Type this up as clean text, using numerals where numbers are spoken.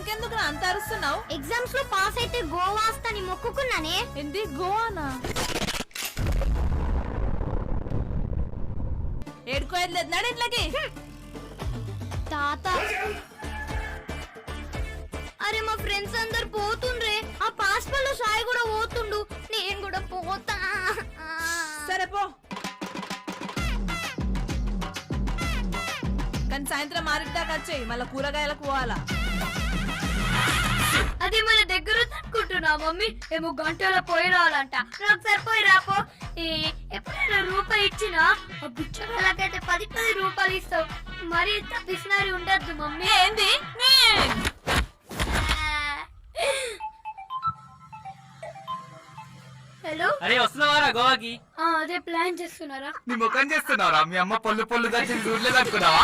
నాకెందుకు అంత అరుస్తున్నావు? ఎగ్జామ్స్ లో పాస్ అయితే గోవా వస్తాని మొక్కుకున్నానే. ఏంటి గోవానా? ఏడుకోయలేదు నడు ఇంట్లోకి. తాత అరే మా ఫ్రెండ్స్ అందరు పోతుండ్రే, ఆ పాస్పల్ లో సాయి కూడా పోతుండు, నేను కూడా పోతా. సరే పో, కానీ సాయంత్రం 6 దాకా వచ్చేయి, మళ్ళీ కూరగాయలకు పోవాలా. అది మన దగ్గర అనుకుంటున్నా మమ్మీ, ఏమో గంటలో పోయి రావాలంట. ఒకసారి పోయి రాపో. ఎప్పుడైనా రూపాయి ఇచ్చినా ఆ బుచ్చగాళ్ళకైతే 10 రూపాయలు ఇస్తావు. మరి ఇంత పిసినారి ఉండద్దు మమ్మీ. ఏంది? హలో, అరే వస్తున్నావారా గోవాకి? అదే ప్లాన్ చేస్తున్నారా? నీ ముఖం చేస్తున్నారా? మీ అమ్మ పొల్లు పొల్లుగా చూడలేదు అనుకున్నావా?